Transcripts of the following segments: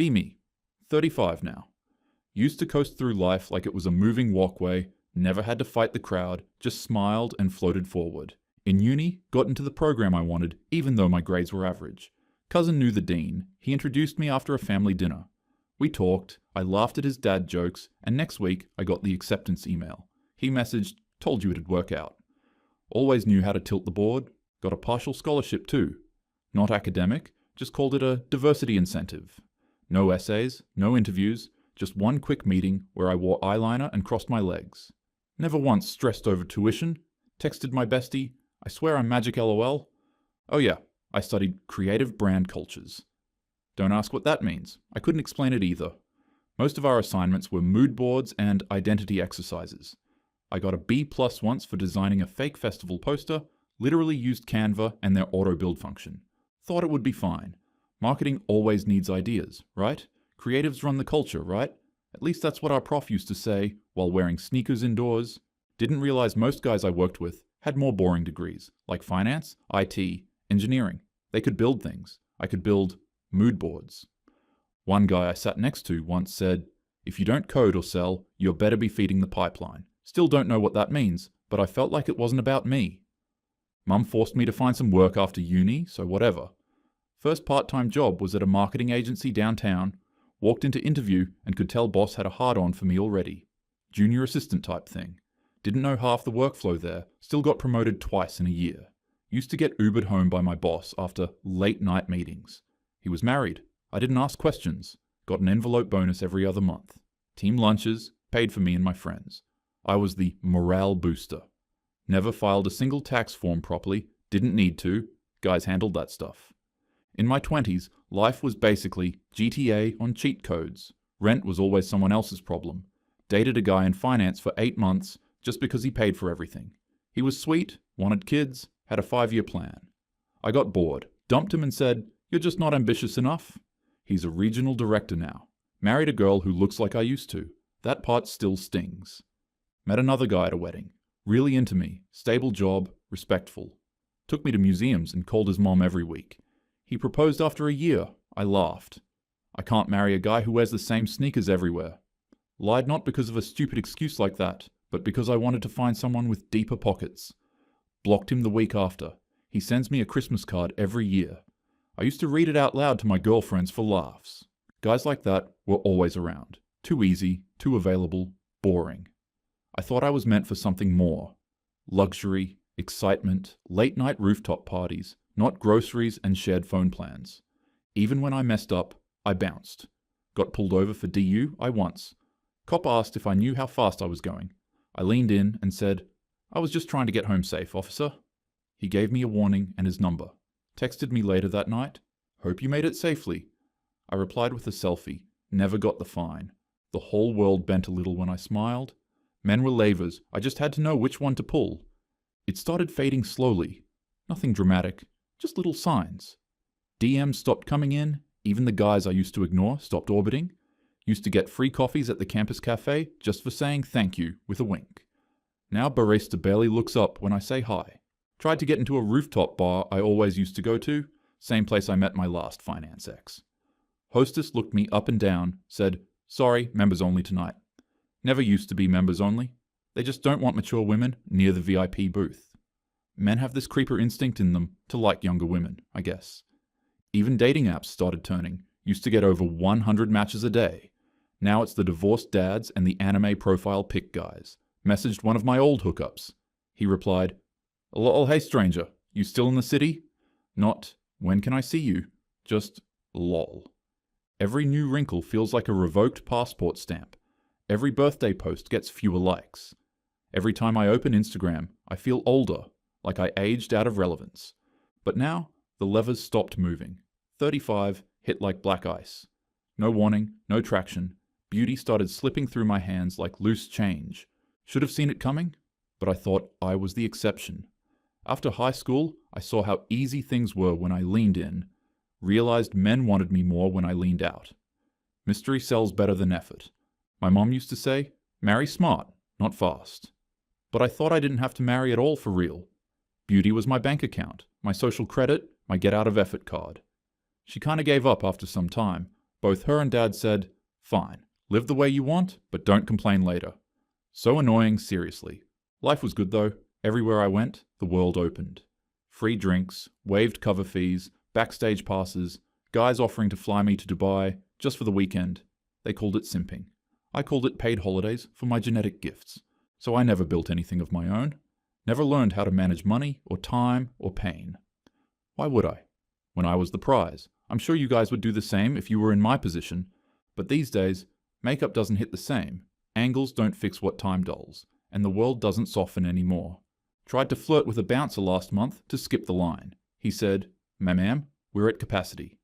Be me. 35 now. Used to coast through life like it was a moving walkway, never had to fight the crowd, just smiled and floated forward. In uni, got into the program I wanted, even though my grades were average. Cousin knew the dean. He introduced me after a family dinner. We talked, I laughed at his dad jokes, and next week I got the acceptance email. He messaged, told you it'd work out. Always knew how to tilt the board, got a partial scholarship too. Not academic, just called it a diversity incentive. No essays, no interviews, just one quick meeting where I wore eyeliner and crossed my legs. Never once stressed over tuition, texted my bestie, I swear I'm magic LOL. Oh yeah, I studied creative brand cultures. Don't ask what that means, I couldn't explain it either. Most of our assignments were mood boards and identity exercises. I got a B+ once for designing a fake festival poster, literally used Canva and their auto-build function. Thought it would be fine. Marketing always needs ideas, right? Creatives run the culture, right? At least that's what our prof used to say while wearing sneakers indoors. Didn't realize most guys I worked with had more boring degrees, like finance, IT, engineering. They could build things. I could build mood boards. One guy I sat next to once said, "If you don't code or sell, you're better be feeding the pipeline." Still don't know what that means, but I felt like it wasn't about me. Mum forced me to find some work after uni, so whatever. First part-time job was at a marketing agency downtown. Walked into interview and could tell boss had a hard-on for me already. Junior assistant type thing. Didn't know half the workflow there, still got promoted twice in a year. Used to get Ubered home by my boss after late-night meetings. He was married. I didn't ask questions. Got an envelope bonus every other month. Team lunches, paid for me and my friends. I was the morale booster. Never filed a single tax form properly, didn't need to. Guys handled that stuff. In my 20s, life was basically GTA on cheat codes. Rent was always someone else's problem. Dated a guy in finance for 8 months just because he paid for everything. He was sweet, wanted kids, had a 5-year plan. I got bored, dumped him and said, "You're just not ambitious enough." He's a regional director now. Married a girl who looks like I used to. That part still stings. Met another guy at a wedding. Really into me, stable job, respectful. Took me to museums and called his mom every week. He proposed after a year. I laughed. I can't marry a guy who wears the same sneakers everywhere. Lied not because of a stupid excuse like that, but because I wanted to find someone with deeper pockets. Blocked him the week after. He sends me a Christmas card every year. I used to read it out loud to my girlfriends for laughs. Guys like that were always around. Too easy, too available, boring. I thought I was meant for something more. Luxury, excitement, late-night rooftop parties, not groceries and shared phone plans. Even when I messed up, I bounced. Got pulled over for DUI once. Cop asked if I knew how fast I was going. I leaned in and said, "I was just trying to get home safe, officer." He gave me a warning and his number. Texted me later that night. "Hope you made it safely." I replied with a selfie. Never got the fine. The whole world bent a little when I smiled. Men were lavers. I just had to know which one to pull. It started fading slowly. Nothing dramatic. Just little signs. DMs stopped coming in. Even the guys I used to ignore stopped orbiting. Used to get free coffees at the campus cafe just for saying thank you with a wink. Now barista barely looks up when I say hi. Tried to get into a rooftop bar I always used to go to. Same place I met my last finance ex. Hostess looked me up and down, said, "Sorry, members only tonight." Never used to be members only. They just don't want mature women near the VIP booth. Men have this creeper instinct in them to like younger women, I guess. Even dating apps started turning. Used to get over 100 matches a day. Now it's the divorced dads and the anime profile pic guys. Messaged one of my old hookups. He replied, "Lol, hey stranger, you still in the city?" Not, "When can I see you?" Just, lol. Every new wrinkle feels like a revoked passport stamp. Every birthday post gets fewer likes. Every time I open Instagram, I feel older, like I aged out of relevance. But now, the levers stopped moving. 35 hit like black ice. No warning, no traction. Beauty started slipping through my hands like loose change. Should have seen it coming, but I thought I was the exception. After high school, I saw how easy things were when I leaned in. Realized men wanted me more when I leaned out. Mystery sells better than effort. My mom used to say, "Marry smart, not fast." But I thought I didn't have to marry at all for real. Beauty was my bank account, my social credit, my get-out-of-effort card. She kinda gave up after some time, Both her and Dad said, "Fine, live the way you want, but don't complain later." So annoying, seriously. Life was good though. Everywhere I went, the world opened. Free drinks, waived cover fees, backstage passes, guys offering to fly me to Dubai just for the weekend. They called it simping. I called it paid holidays for my genetic gifts. So I never built anything of my own. Never learned how to manage money or time or pain. Why would I? When I was the prize. I'm sure you guys would do the same if you were in my position. But these days, makeup doesn't hit the same. Angles don't fix what time dulls. And the world doesn't soften anymore. Tried to flirt with a bouncer last month to skip the line. He said, "Ma'am, we're at capacity."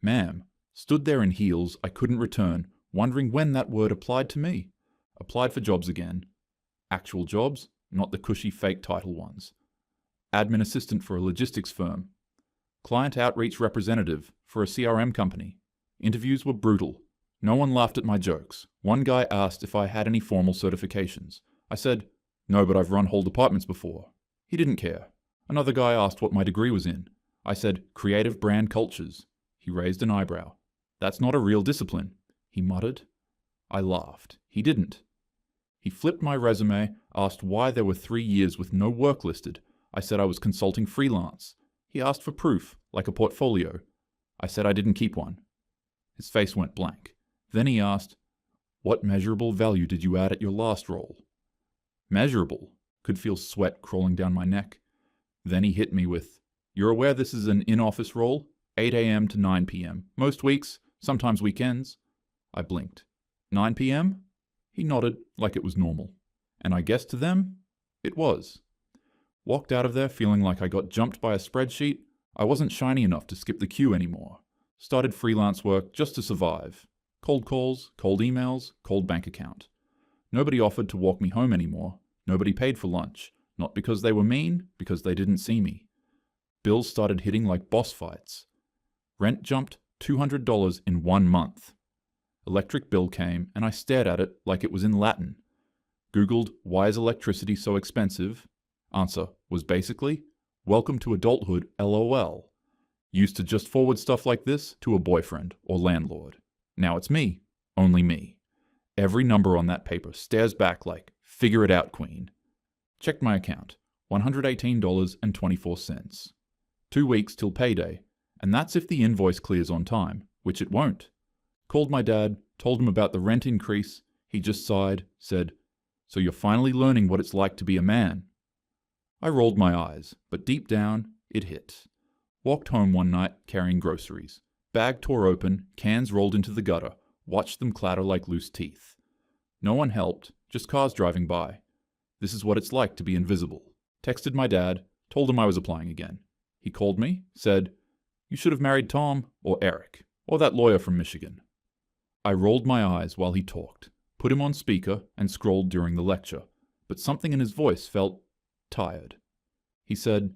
Ma'am, stood there in heels I couldn't return, wondering when that word applied to me. Applied for jobs again. Actual jobs, not the cushy fake title ones. Admin assistant for a logistics firm. Client outreach representative for a CRM company. Interviews were brutal. No one laughed at my jokes. One guy asked if I had any formal certifications. I said, "No, but I've run whole departments before." He didn't care. Another guy asked what my degree was in. I said, "Creative brand cultures." He raised an eyebrow. "That's not a real discipline," he muttered. I laughed. He didn't. He flipped my resume, asked why there were 3 years with no work listed. I said I was consulting freelance. He asked for proof, like a portfolio. I said I didn't keep one. His face went blank. Then he asked, "What measurable value did you add at your last role?" Measurable. Could feel sweat crawling down my neck. Then he hit me with, "You're aware this is an in-office role? 8 a.m. to 9 p.m. Most weeks, sometimes weekends." I blinked. 9 p.m.? He nodded like it was normal. And I guess to them, it was. Walked out of there feeling like I got jumped by a spreadsheet. I wasn't shiny enough to skip the queue anymore. Started freelance work just to survive. Cold calls, cold emails, cold bank account. Nobody offered to walk me home anymore. Nobody paid for lunch. Not because they were mean, because they didn't see me. Bills started hitting like boss fights. Rent jumped $200 in 1 month. Electric bill came, and I stared at it like it was in Latin. Googled, "Why is electricity so expensive?" Answer was basically, "Welcome to adulthood, LOL." Used to just forward stuff like this to a boyfriend or landlord. Now it's me. Only me. Every number on that paper stares back like, "Figure it out, queen." Checked my account. $118.24. 2 weeks till payday, and that's if the invoice clears on time, which it won't. Called my dad, told him about the rent increase. He just sighed, said, "So you're finally learning what it's like to be a man." I rolled my eyes, but deep down, it hit. Walked home one night carrying groceries. Bag tore open, cans rolled into the gutter, watched them clatter like loose teeth. No one helped, just cars driving by. This is what it's like to be invisible. Texted my dad, told him I was applying again. He called me, said, "You should have married Tom, or Eric, or that lawyer from Michigan." I rolled my eyes while he talked, put him on speaker, and scrolled during the lecture, but something in his voice felt tired. He said,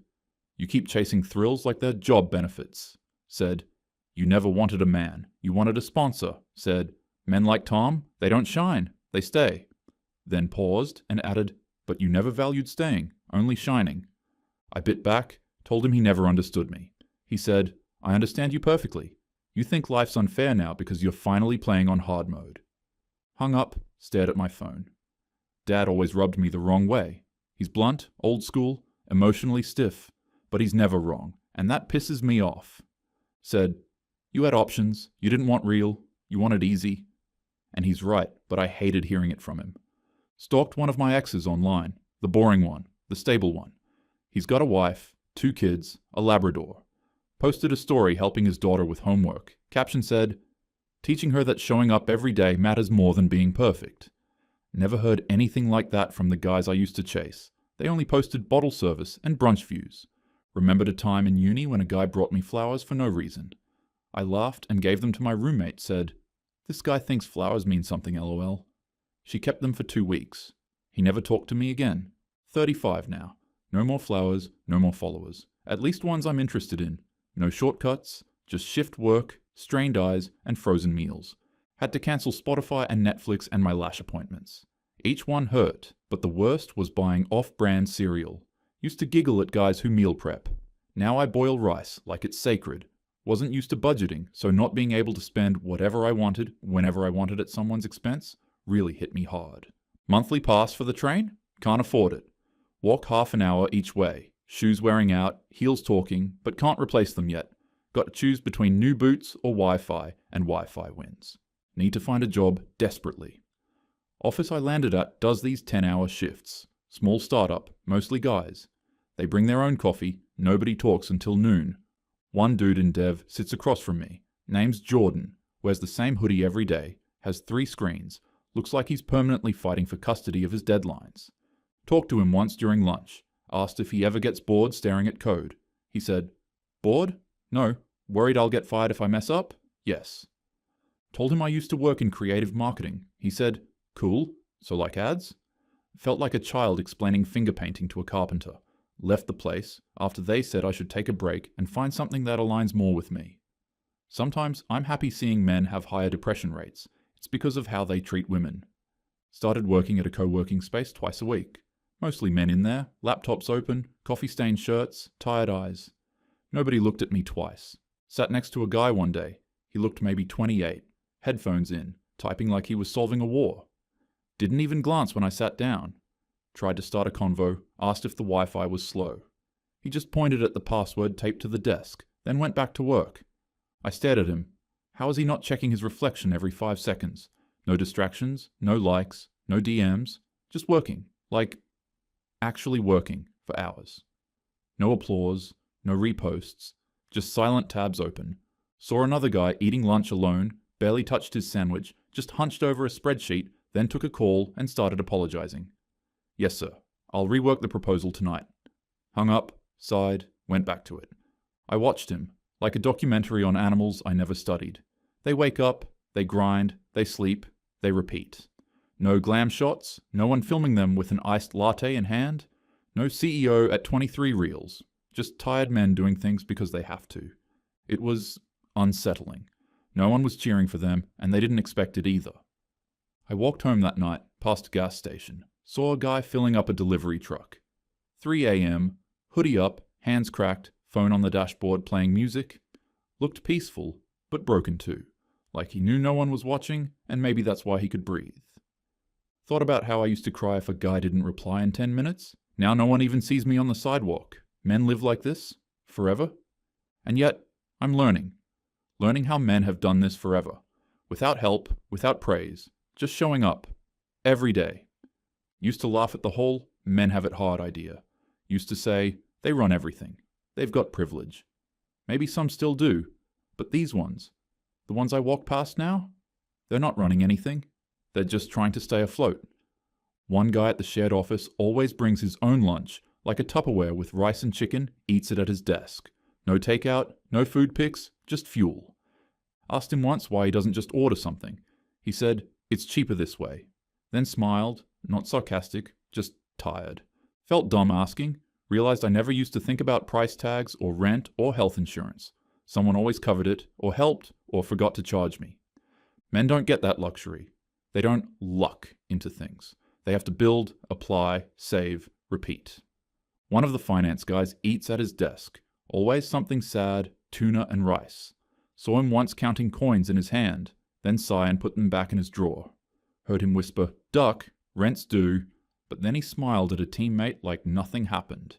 "You keep chasing thrills like they're job benefits." Said, "You never wanted a man, you wanted a sponsor." Said, "Men like Tom, they don't shine, they stay." Then paused and added, "But you never valued staying, only shining." I bit back, told him he never understood me. He said, "I understand you perfectly. You think life's unfair now because you're finally playing on hard mode." Hung up, stared at my phone. Dad always rubbed me the wrong way. He's blunt, old school, emotionally stiff, but he's never wrong, and that pisses me off. Said, "You had options, you didn't want real, you wanted easy." And he's right, but I hated hearing it from him. Stalked one of my exes online, the boring one, the stable one. He's got a wife, 2 kids, a Labrador. Posted a story helping his daughter with homework. Caption said, "Teaching her that showing up every day matters more than being perfect." Never heard anything like that from the guys I used to chase. They only posted bottle service and brunch views. Remembered a time in uni when a guy brought me flowers for no reason. I laughed and gave them to my roommate, said, "This guy thinks flowers mean something, LOL." She kept them for 2 weeks. He never talked to me again. 35 now. No more flowers, no more followers. At least ones I'm interested in. No shortcuts, just shift work, strained eyes, and frozen meals. Had to cancel Spotify and Netflix and my lash appointments. Each one hurt, but the worst was buying off-brand cereal. Used to giggle at guys who meal prep. Now I boil rice like it's sacred. Wasn't used to budgeting, so not being able to spend whatever I wanted, whenever I wanted at someone's expense, really hit me hard. Monthly pass for the train? Can't afford it. Walk half an hour each way. Shoes wearing out, heels talking, but can't replace them yet. Got to choose between new boots or Wi-Fi, and Wi-Fi wins. Need to find a job desperately. Office I landed at does these 10-hour shifts. Small startup, mostly guys. They bring their own coffee, nobody talks until noon. One dude in dev sits across from me. Name's Jordan, wears the same hoodie every day, has 3 screens, looks like he's permanently fighting for custody of his deadlines. Talked to him once during lunch, asked if he ever gets bored staring at code. He said, "Bored? No. Worried I'll get fired if I mess up? Yes." Told him I used to work in creative marketing. He said, "Cool, so like ads?" Felt like a child explaining finger painting to a carpenter. Left the place after they said I should take a break and find something that aligns more with me. Sometimes I'm happy seeing men have higher depression rates. It's because of how they treat women. Started working at a co-working space twice a week. Mostly men in there, laptops open, coffee-stained shirts, tired eyes. Nobody looked at me twice. Sat next to a guy one day. He looked maybe 28, headphones in, typing like he was solving a war. Didn't even glance when I sat down. Tried to start a convo, asked if the Wi-Fi was slow. He just pointed at the password taped to the desk, then went back to work. I stared at him. How is he not checking his reflection every 5 seconds? No distractions, no likes, no DMs, just working, like actually working for hours. No applause, no reposts, just silent tabs open. Saw another guy eating lunch alone, barely touched his sandwich, just hunched over a spreadsheet, then took a call and started apologizing. "Yes, sir. I'll rework the proposal tonight." Hung up, sighed, went back to it. I watched him, like a documentary on animals I never studied. They wake up, they grind, they sleep, they repeat. No glam shots, no one filming them with an iced latte in hand, no CEO at 23 reels, just tired men doing things because they have to. It was unsettling. No one was cheering for them, and they didn't expect it either. I walked home that night, past a gas station. Saw a guy filling up a delivery truck. 3 a.m., hoodie up, hands cracked, phone on the dashboard playing music. Looked peaceful, but broken too. Like he knew no one was watching, and maybe that's why he could breathe. Thought about how I used to cry if a guy didn't reply in 10 minutes. Now no one even sees me on the sidewalk. Men live like this? Forever? And yet, I'm learning. Learning how men have done this forever. Without help, without praise. Just showing up. Every day. Used to laugh at the whole "men have it hard" idea. Used to say, they run everything. They've got privilege. Maybe some still do, but these ones, the ones I walk past now, they're not running anything. They're just trying to stay afloat. One guy at the shared office always brings his own lunch, like a Tupperware with rice and chicken, eats it at his desk. No takeout, no food picks, just fuel. Asked him once why he doesn't just order something. He said, "It's cheaper this way." Then smiled, not sarcastic, just tired. Felt dumb asking, realized I never used to think about price tags or rent or health insurance. Someone always covered it, or helped, or forgot to charge me. Men don't get that luxury. They don't luck into things. They have to build, apply, save, repeat. One of the finance guys eats at his desk. Always something sad, tuna and rice. Saw him once counting coins in his hand, then sigh and put them back in his drawer. Heard him whisper, "Duck, rent's due," but then he smiled at a teammate like nothing happened.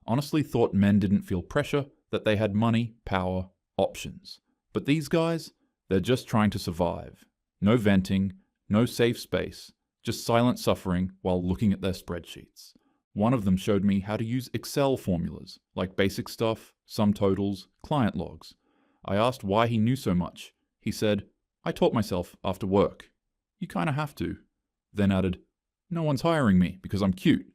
Honestly thought men didn't feel pressure, that they had money, power, options. But these guys, they're just trying to survive. No venting, no safe space, just silent suffering while looking at their spreadsheets. One of them showed me how to use Excel formulas, like basic stuff, sum totals, client logs. I asked why he knew so much. He said, "I taught myself after work." You kinda have to. Then added, "No one's hiring me because I'm cute."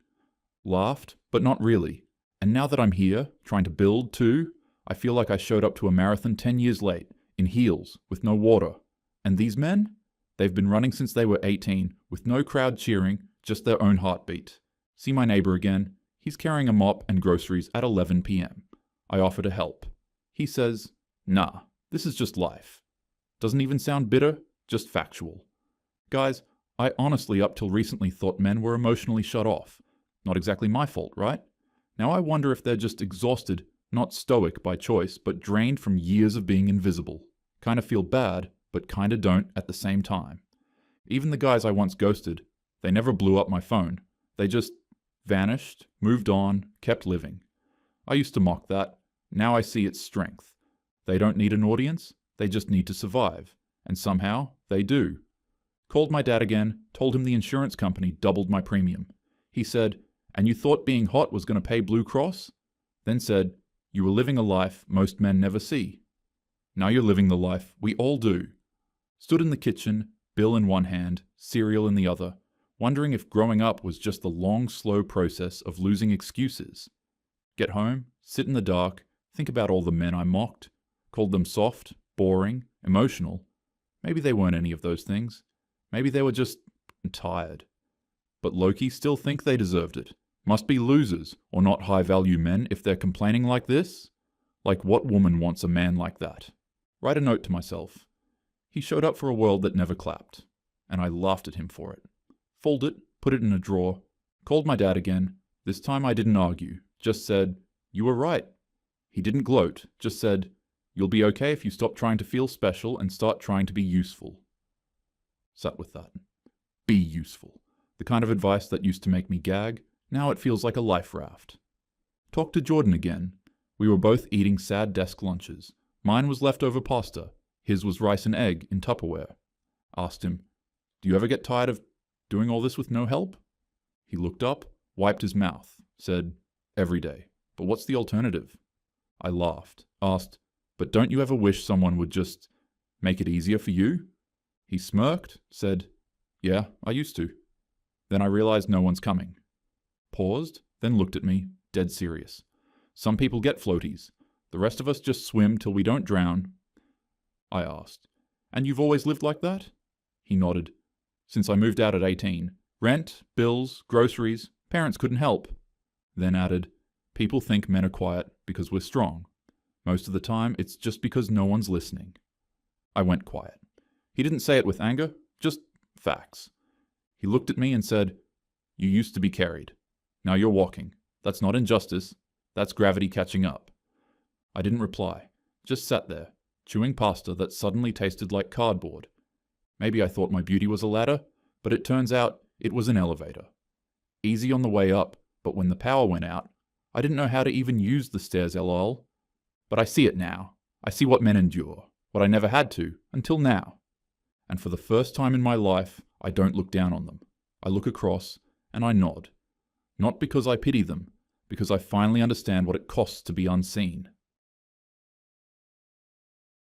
Laughed, but not really. And now that I'm here, trying to build too, I feel like I showed up to a marathon 10 years late, in heels, with no water. And these men? They've been running since they were 18, with no crowd cheering, just their own heartbeat. See my neighbor again. He's carrying a mop and groceries at 11 p.m. I offer to help. He says, "Nah, this is just life." Doesn't even sound bitter, just factual. Guys, I honestly up till recently thought men were emotionally shut off. Not exactly my fault, right? Now I wonder if they're just exhausted, Not stoic by choice, but drained from years of being invisible. Kinda feel bad, but kinda don't at the same time. Even the guys I once ghosted, they never blew up my phone. They just vanished, moved on, kept living. I used to mock that. Now I see its strength. They don't need an audience, they just need to survive. And somehow, they do. Called my dad again, told him the insurance company doubled my premium. He said, "And you thought being hot was going to pay Blue Cross?" Then said, "You were living a life most men never see." Now you're living the life we all do. Stood in the kitchen, bill in one hand, cereal in the other, wondering if growing up was just the long, slow process of losing excuses. Get home, sit in the dark, think about all the men I mocked, called them soft, boring, emotional. Maybe they weren't any of those things. Maybe they were just tired. But low-key still think they deserved it. Must be losers, or not high-value men if they're complaining like this? Like what woman wants a man like that? Write a note to myself. He showed up for a world that never clapped, and I laughed at him for it. Folded it, put it in a drawer, called my dad again. This time I didn't argue, just said, "You were right." He didn't gloat, just said, "You'll be okay if you stop trying to feel special and start trying to be useful." Sat with that. Be useful. The kind of advice that used to make me gag, now it feels like a life raft. Talked to Jordan again. We were both eating sad desk lunches. Mine was leftover pasta. His was rice and egg in Tupperware. Asked him, "Do you ever get tired of doing all this with no help?" He looked up, wiped his mouth, said, "Every day. But what's the alternative?" I laughed, asked, "But don't you ever wish someone would just make it easier for you?" He smirked, said, "Yeah, I used to." Then I realized no one's coming. Paused, then looked at me, dead serious. "Some people get floaties. The rest of us just swim till we don't drown." I asked, "And you've always lived like that?" He nodded. "Since I moved out at 18. Rent, bills, groceries, parents couldn't help." Then added, "People think men are quiet because we're strong. Most of the time, it's just because no one's listening." I went quiet. He didn't say it with anger, just facts. He looked at me and said, "You used to be carried. Now you're walking. That's not injustice. That's gravity catching up." I didn't reply, just sat there, chewing pasta that suddenly tasted like cardboard. Maybe I thought my beauty was a ladder, but it turns out it was an elevator. Easy on the way up, but when the power went out, I didn't know how to even use the stairs, lol. But I see it now. I see what men endure, what I never had to, until now. And for the first time in my life, I don't look down on them. I look across, and I nod. Not because I pity them, because I finally understand what it costs to be unseen.